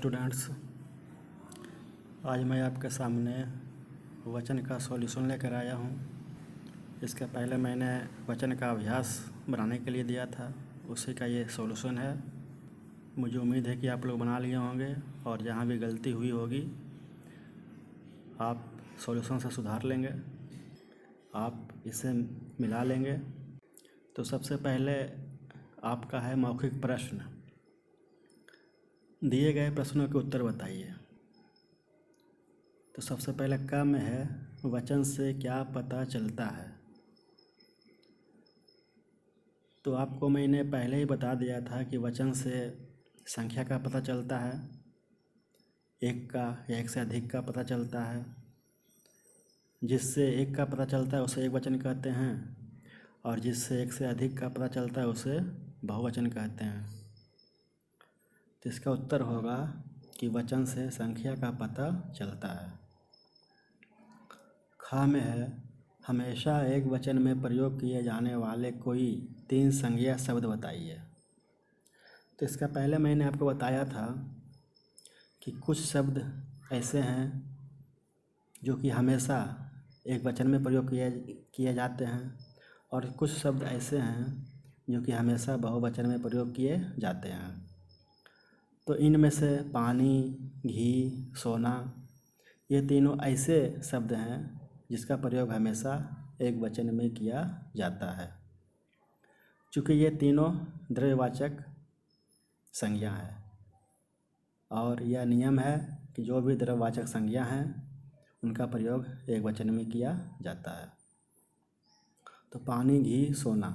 Students, आज मैं आपके सामने वचन का सॉल्यूशन लेकर आया हूँ। इसके पहले मैंने वचन का अभ्यास बनाने के लिए दिया था, उसी का ये सॉल्यूशन है। मुझे उम्मीद है कि आप लोग बना लिए होंगे और जहाँ भी गलती हुई होगी आप सॉल्यूशन से सुधार लेंगे, आप इसे मिला लेंगे। तो सबसे पहले आपका है मौखिक प्रश्न। दिए गए प्रश्नों के उत्तर बताइए। तो सबसे पहले क में है, वचन से क्या पता चलता है। तो आपको मैंने पहले ही बता दिया था कि वचन से संख्या का पता चलता है, एक का या एक से अधिक का पता चलता है। जिससे एक का पता चलता है उसे एक वचन कहते हैं, और जिससे एक से अधिक का पता चलता है उसे बहुवचन कहते हैं। तो इसका उत्तर होगा कि वचन से संख्या का पता चलता है। ख में है, हमेशा एक वचन में प्रयोग किए जाने वाले कोई 3 संज्ञा शब्द बताइए। तो इसका पहले मैंने आपको बताया था कि कुछ शब्द ऐसे हैं जो कि हमेशा एक वचन में प्रयोग किए जाते हैं, और कुछ शब्द ऐसे हैं जो कि हमेशा बहुवचन में प्रयोग किए जाते हैं। तो इनमें से पानी, घी, सोना, ये तीनों ऐसे शब्द हैं जिसका प्रयोग हमेशा एक वचन में किया जाता है। चूँकि ये तीनों द्रव्यवाचक संज्ञा है, और यह नियम है कि जो भी द्रव्यवाचक संज्ञा हैं उनका प्रयोग एक वचन में किया जाता है। तो पानी, घी, सोना,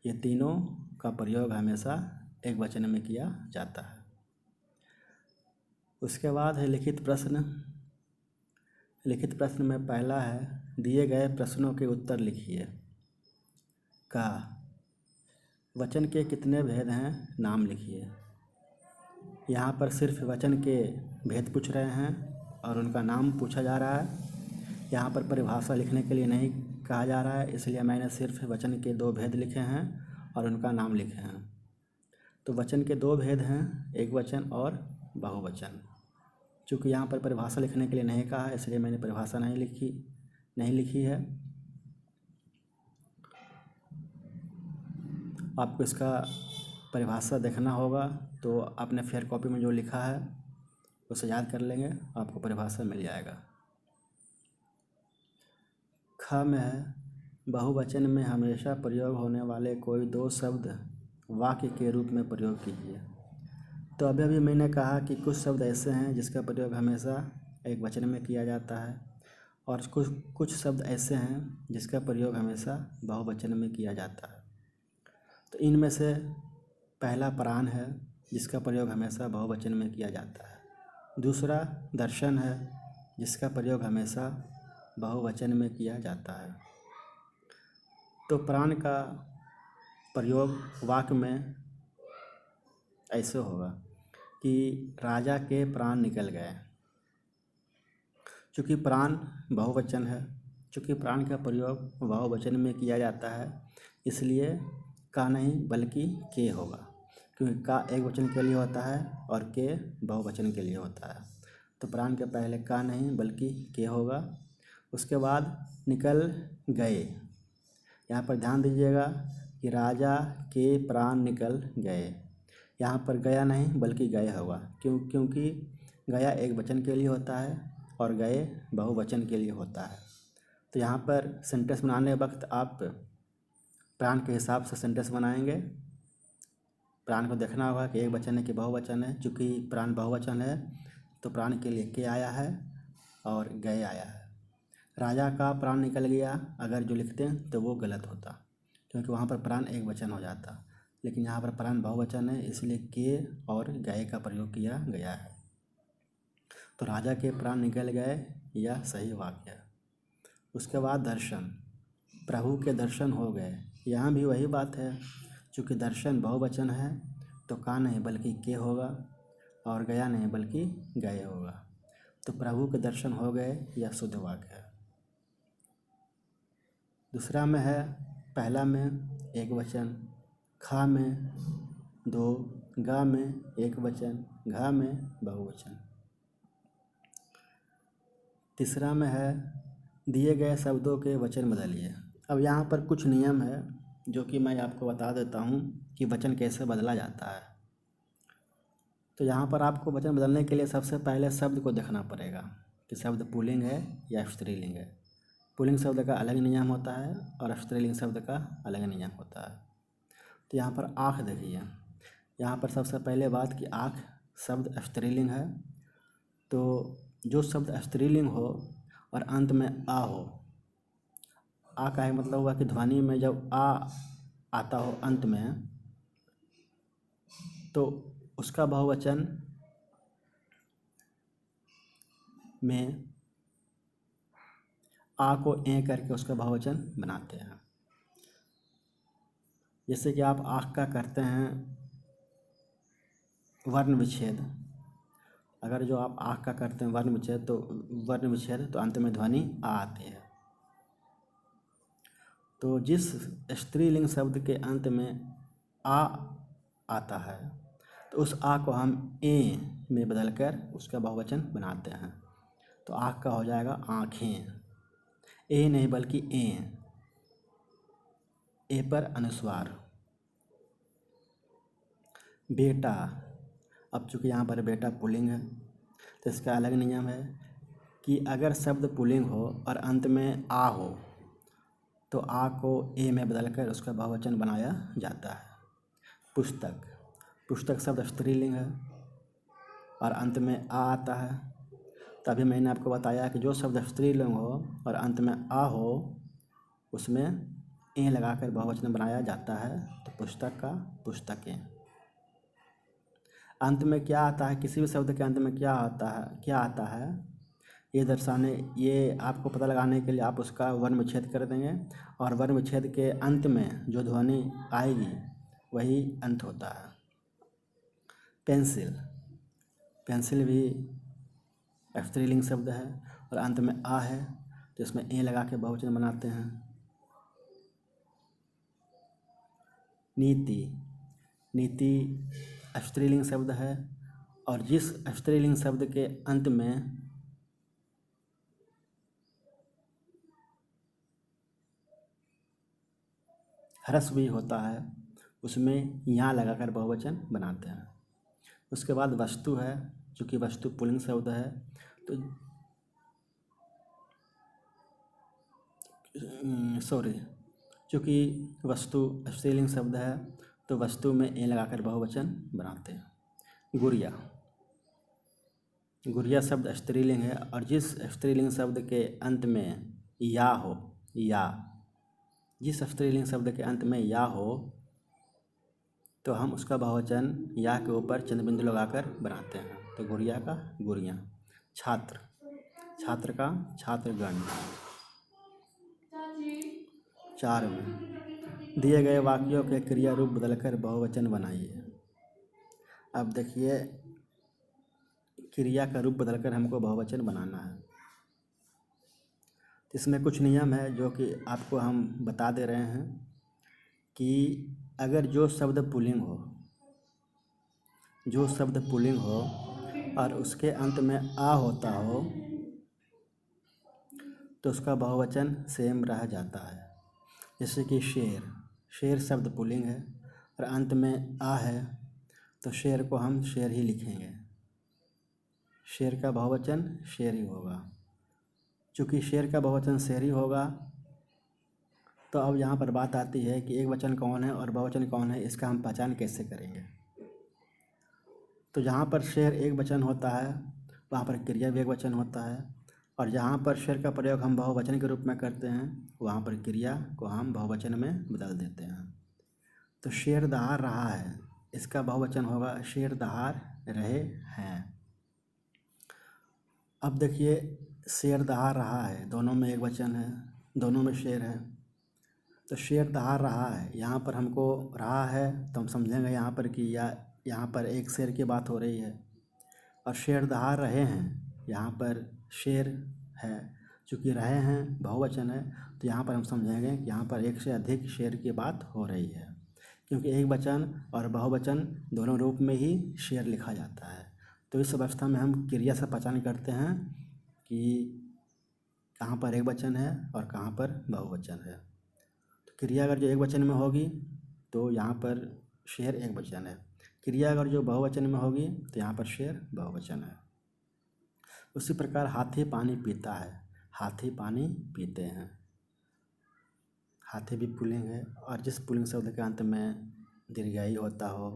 ये तीनों का प्रयोग हमेशा एक वचन में किया जाता है। उसके बाद है लिखित प्रश्न। लिखित प्रश्न में पहला है, दिए गए प्रश्नों के उत्तर लिखिए। का वचन के कितने भेद हैं, नाम लिखिए। यहाँ पर सिर्फ वचन के भेद पूछ रहे हैं और उनका नाम पूछा जा रहा है। यहाँ पर परिभाषा लिखने के लिए नहीं कहा जा रहा है, इसलिए मैंने सिर्फ वचन के 2 भेद लिखे हैं और उनका नाम लिखे हैं। तो वचन के 2 भेद हैं, एक वचन और बहुवचन। चूँकि यहाँ पर परिभाषा लिखने के लिए नहीं कहा है, इसलिए मैंने परिभाषा नहीं लिखी है। आपको इसका परिभाषा देखना होगा, तो आपने फेयर कॉपी में जो लिखा है उसे याद कर लेंगे, आपको परिभाषा मिल जाएगा। ख में है, बहुवचन में हमेशा प्रयोग होने वाले कोई 2 शब्द वाक्य के रूप में प्रयोग कीजिए। तो अभी मैंने कहा कि कुछ शब्द ऐसे हैं जिसका प्रयोग हमेशा एक वचन में किया जाता है, और कुछ शब्द ऐसे हैं जिसका प्रयोग हमेशा बहुवचन में किया जाता है। तो इनमें से पहला प्राण है जिसका प्रयोग हमेशा बहुवचन में किया जाता है। दूसरा दर्शन है जिसका प्रयोग हमेशा बहुवचन में किया जाता है। तो प्राण का प्रयोग वाक्य में ऐसे होगा कि राजा के प्राण निकल गए। चूँकि प्राण बहुवचन है, चूँकि प्राण का प्रयोग बहुवचन में किया जाता है, इसलिए का नहीं बल्कि के होगा, क्योंकि का एक वचन के लिए होता है और के बहुवचन के लिए होता है। तो प्राण के पहले का नहीं बल्कि के होगा। उसके बाद निकल गए। यहाँ पर ध्यान दीजिएगा कि राजा के प्राण निकल गए। यहाँ पर गया नहीं बल्कि गए होगा, क्योंकि गया एक वचन के लिए होता है और गए बहुवचन के लिए होता है। तो यहाँ पर सेंटेंस बनाने वक्त आप प्राण के हिसाब से सेंटेंस बनाएंगे। प्राण को देखना होगा कि एक वचन है कि बहुवचन है। चूँकि प्राण बहुवचन है तो प्राण के लिए के आया है और गए आया है। राजा का प्राण निकल गया अगर जो लिखते हैं तो वो गलत होता, क्योंकि वहाँ पर प्राण एक वचन हो जाता, लेकिन यहाँ पर प्राण बहुवचन है, इसलिए के और गए का प्रयोग किया गया है। तो राजा के प्राण निकल गए, यह सही वाक्य है। उसके बाद दर्शन, प्रभु के दर्शन हो गए। यहाँ भी वही बात है, चूँकि दर्शन बहुवचन है तो का नहीं बल्कि के होगा, और गया नहीं बल्कि गए होगा। तो प्रभु के दर्शन हो गए, यह शुद्ध वाक्य है। दूसरा में है, पहला में एक वचन, खा में 2, गा में एक वचन, घ में बहुवचन। तीसरा में है दिए गए शब्दों के वचन बदलिए। अब यहाँ पर कुछ नियम है जो कि मैं आपको बता देता हूँ कि वचन कैसे बदला जाता है। तो यहाँ पर आपको वचन बदलने के लिए सबसे पहले शब्द को देखना पड़ेगा कि शब्द पुल्लिंग है या स्त्रीलिंग है। पुल्लिंग शब्द का अलग नियम होता है और स्त्रीलिंग शब्द का अलग नियम होता है। तो यहाँ पर आँख देखिए, यहाँ पर सबसे पहले बात कि आँख शब्द स्त्रीलिंग है। तो जो शब्द स्त्रीलिंग हो और अंत में आ हो, आ का ही मतलब हुआ कि ध्वनि में जब आ आता हो अंत में, तो उसका बहुवचन में आ को ए करके उसका बहुवचन बनाते हैं। जैसे कि आप आँख का करते हैं वर्ण विच्छेद, अगर जो आप आँख का करते हैं वर्ण विच्छेद तो अंत में ध्वनि आ आती है। तो जिस स्त्रीलिंग शब्द के अंत में आ आता है तो उस आ को हम ए में बदलकर उसका बहुवचन बनाते हैं। तो आँख का हो जाएगा आँखें, ए नहीं बल्कि ए पर अनुस्वार। बेटा, अब चूँकि यहाँ पर बेटा पुल्लिंग है तो इसका अलग नियम है कि अगर शब्द पुल्लिंग हो और अंत में आ हो तो आ को ए में बदलकर उसका बहुवचन बनाया जाता है। पुस्तक, पुस्तक शब्द स्त्रीलिंग है और अंत में आ आता है। तभी मैंने आपको बताया कि जो शब्द स्त्रीलिंग हो और अंत में आ हो उसमें ए लगाकर बहुवचन बनाया जाता है। तो पुस्तक का पुस्तकें। अंत में क्या आता है, किसी भी शब्द के अंत में क्या आता है ये आपको पता लगाने के लिए आप उसका वर्ण विच्छेद कर देंगे और वर्ण विच्छेद के अंत में जो ध्वनि आएगी वही अंत होता है। पेंसिल, पेंसिल भी स्त्रीलिंग शब्द है और अंत में आ है तो इसमें ए लगा के बहुवचन बनाते हैं। नीति, नीति स्त्रीलिंग शब्द है और जिस स्त्रीलिंग शब्द के अंत में ह्रस्व भी होता है उसमें यहाँ लगाकर बहुवचन बनाते हैं। उसके बाद वस्तु है, चूँकि वस्तु पुल्लिंग शब्द है तो चूँकि वस्तु स्त्रीलिंग शब्द है तो वस्तु में ए लगाकर बहुवचन बनाते हैं। गुड़िया, गुड़िया शब्द स्त्रीलिंग है और जिस स्त्रीलिंग शब्द के अंत में या हो, जिस स्त्रीलिंग शब्द के अंत में या हो तो हम उसका बहुवचन या के ऊपर चंद्र बिंदु लगाकर बनाते हैं। तो गुड़िया का गुड़ियाँ। छात्र, छात्र का छात्रगण। 4 में दिए गए वाक्यों के क्रिया रूप बदलकर बहुवचन बनाइए। अब देखिए क्रिया का रूप बदलकर हमको बहुवचन बनाना है। इसमें कुछ नियम है जो कि आपको हम बता दे रहे हैं कि अगर जो शब्द पुल्लिंग हो और उसके अंत में आ होता हो तो उसका बहुवचन सेम रह जाता है। जैसे कि शेर, शेर शब्द पुल्लिंग है और अंत में आ है तो शेर को हम शेर ही लिखेंगे, शेर का बहुवचन शेर ही होगा। चूँकि शेर का बहुवचन शेर ही होगा तो अब यहाँ पर बात आती है कि एक वचन कौन है और बहुवचन कौन है, इसका हम पहचान कैसे करेंगे। तो जहाँ पर शेर एक वचन होता है वहाँ पर क्रिया भी एक वचन होता है और जहाँ पर शेर का प्रयोग हम बहुवचन के रूप में करते हैं वहाँ पर क्रिया को हम बहुवचन में बदल देते हैं। तो शेर दहाड़ रहा है, इसका बहुवचन होगा शेर दहाड़ रहे हैं। अब देखिए शेर दहाड़ रहा है, दोनों में एक वचन है, दोनों में शेर है। तो शेर दहाड़ रहा है, यहाँ पर हमको रहा है तो हम समझेंगे यहाँ पर कि यहाँ पर एक शेर की बात हो रही है। और शेर दहाड़ रहे हैं, यहाँ पर शेर है, चूँकि रहे हैं बहुवचन है तो यहाँ पर हम समझेंगे कि यहाँ पर एक से अधिक शेर की बात हो रही है, क्योंकि एक वचन और बहुवचन दोनों रूप में ही शेर लिखा जाता है। तो इस अवस्था में हम क्रिया से पहचान करते हैं कि कहाँ पर एकवचन है और कहाँ पर बहुवचन है। तो क्रिया अगर जो एकवचन में होगी तो यहाँ पर शेर एकवचन है। क्रिया अगर जो बहुवचन में होगी तो यहाँ पर शेर बहुवचन है। उसी प्रकार हाथी पानी पीता है, हाथी पानी पीते हैं। हाथी भी पुल्लिंग है और जिस पुल्लिंग शब्द के अंत में दीर्घायु होता हो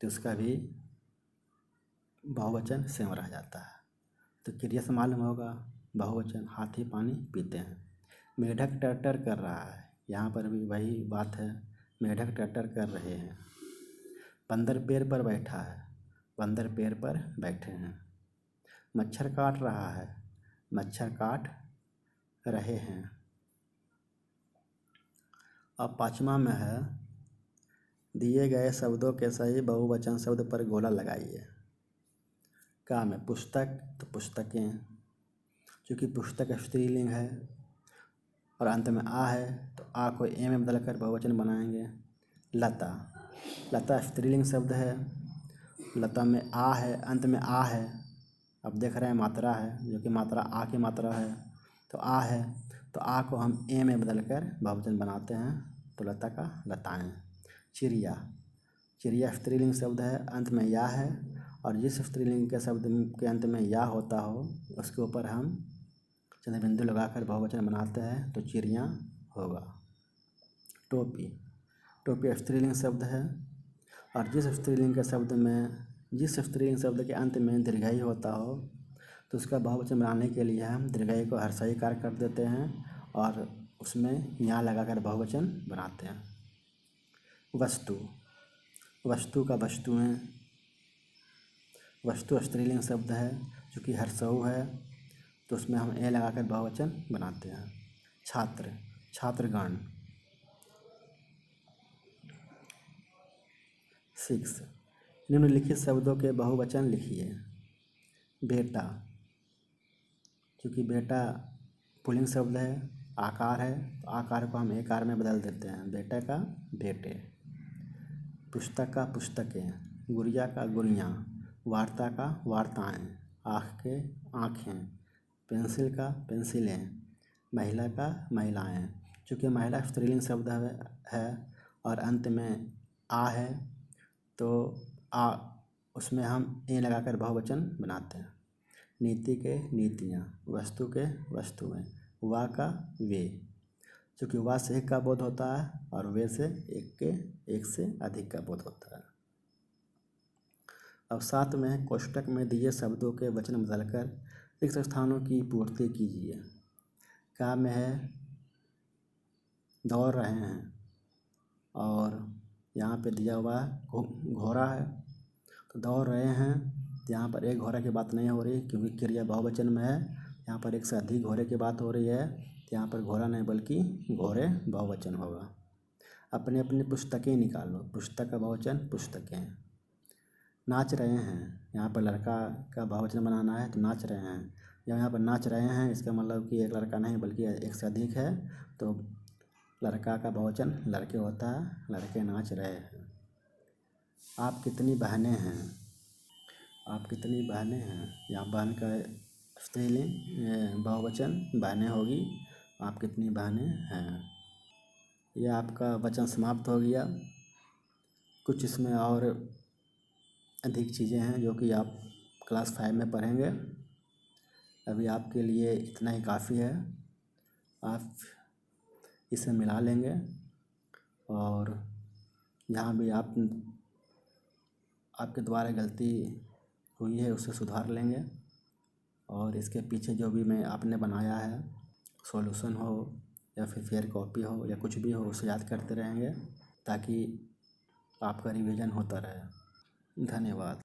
तो उसका भी बहुवचन सेम रह जाता है। तो क्रिया से मालूम होगा बहुवचन, हाथी पानी पीते हैं। मेढक टर्टर कर रहा है, यहाँ पर भी वही बात है, मेढक टर्टर कर रहे हैं। बंदर पेड़ पर बैठा है, बंदर पेड़ पर बैठे हैं। मच्छर काट रहा है, मच्छर काट रहे हैं। अब पाँचवा में है, दिए गए शब्दों के सही बहुवचन शब्द पर गोला लगाइए। का में पुस्तक तो पुस्तकें, क्योंकि पुस्तक स्त्रीलिंग है और अंत में आ है तो आ को ए में बदलकर बहुवचन बनाएंगे। लता, लता स्त्रीलिंग शब्द है, लता में आ है, अंत में आ है। अब देख रहे हैं मात्रा है, जो कि मात्रा आ की मात्रा है, तो आ है तो आ को हम ए में बदलकर बहुवचन बनाते हैं, तो लता का लताएं। चिड़िया, चिड़िया स्त्रीलिंग शब्द है, अंत में या है और जिस स्त्रीलिंग के शब्द के अंत में या होता हो उसके ऊपर हम चंद्र बिंदु लगाकर बहुवचन बनाते हैं, तो चिड़िया होगा। टोपी, टोपी स्त्रीलिंग शब्द है और जिस स्त्रीलिंग शब्द के अंत में दीर्घायु होता हो तो उसका बहुवचन बनाने के लिए हम दीर्घायु को हर्षाई कार्य कर देते हैं और उसमें या लगाकर बहुवचन बनाते हैं। वस्तु, वस्तु का वस्तुएं, वस्तु स्त्रीलिंग शब्द है, चूँकि हर्षऊ है तो उसमें हम ए लगाकर बहुवचन बनाते हैं। छात्र, छात्रगण। 6, निम्नलिखित शब्दों के बहुवचन लिखिए। बेटा, क्योंकि बेटा पुल्लिंग शब्द है, आकार है तो आकार को हम एकार में बदल देते हैं, बेटा का बेटे। पुस्तक का पुस्तकें, गुड़िया का गुड़ियाँ, वार्ता का वार्ताएं, आँख के आँखें, पेंसिल का पेंसिलें, महिला का महिलाएं। चूँकि महिला स्त्रीलिंग शब्द है और अंत में आ है तो आ उसमें हम ए लगाकर बहुवचन बनाते हैं। नीति के नीतियाँ, वस्तु के वस्तुएं, वा का वे, क्योंकि वा से एक का बोध होता है और वे से एक से अधिक का बोध होता है। अब 7 में कोष्टक में दिए शब्दों के वचन बदलकर रिक्त स्थानों की पूर्ति कीजिए। का में है दौड़ रहे हैं और यहाँ पे दिया हुआ घोड़ा है तो दौड़ रहे हैं, तो यहाँ पर एक घोड़े की बात नहीं हो रही क्योंकि क्रिया बहुवचन में है। यहाँ पर एक से अधिक घोड़े की बात हो रही है, तो यहाँ पर घोड़ा नहीं बल्कि घोड़े बहुवचन होगा। अपनी अपनी पुस्तकें निकालो, पुस्तक का बहुवचन पुस्तकें। नाच रहे हैं, यहाँ पर लड़का का बहुवचन बनाना है तो नाच रहे हैं। जब यहाँ पर नाच रहे हैं इसका मतलब कि एक लड़का नहीं बल्कि एक से अधिक है, तो लड़का का बहुवचन लड़के होता है, लड़के नाच रहे हैं। आप कितनी बहनें हैं, आप कितनी बहनें हैं, यहाँ बहन का स्त्रीलिंग बहुवचन बहनें होगी, आप कितनी बहनें हैं। यह आपका वचन समाप्त हो गया। कुछ इसमें और अधिक चीज़ें हैं जो कि आप क्लास 5 में पढ़ेंगे। अभी आपके लिए इतना ही काफ़ी है, आप इसे मिला लेंगे और यहाँ भी आपके द्वारा गलती हुई है उसे सुधार लेंगे और इसके पीछे जो भी आपने बनाया है सॉल्यूशन हो या फिर फेयर कॉपी हो या कुछ भी हो उसे याद करते रहेंगे ताकि आपका रिवीजन होता रहे। धन्यवाद।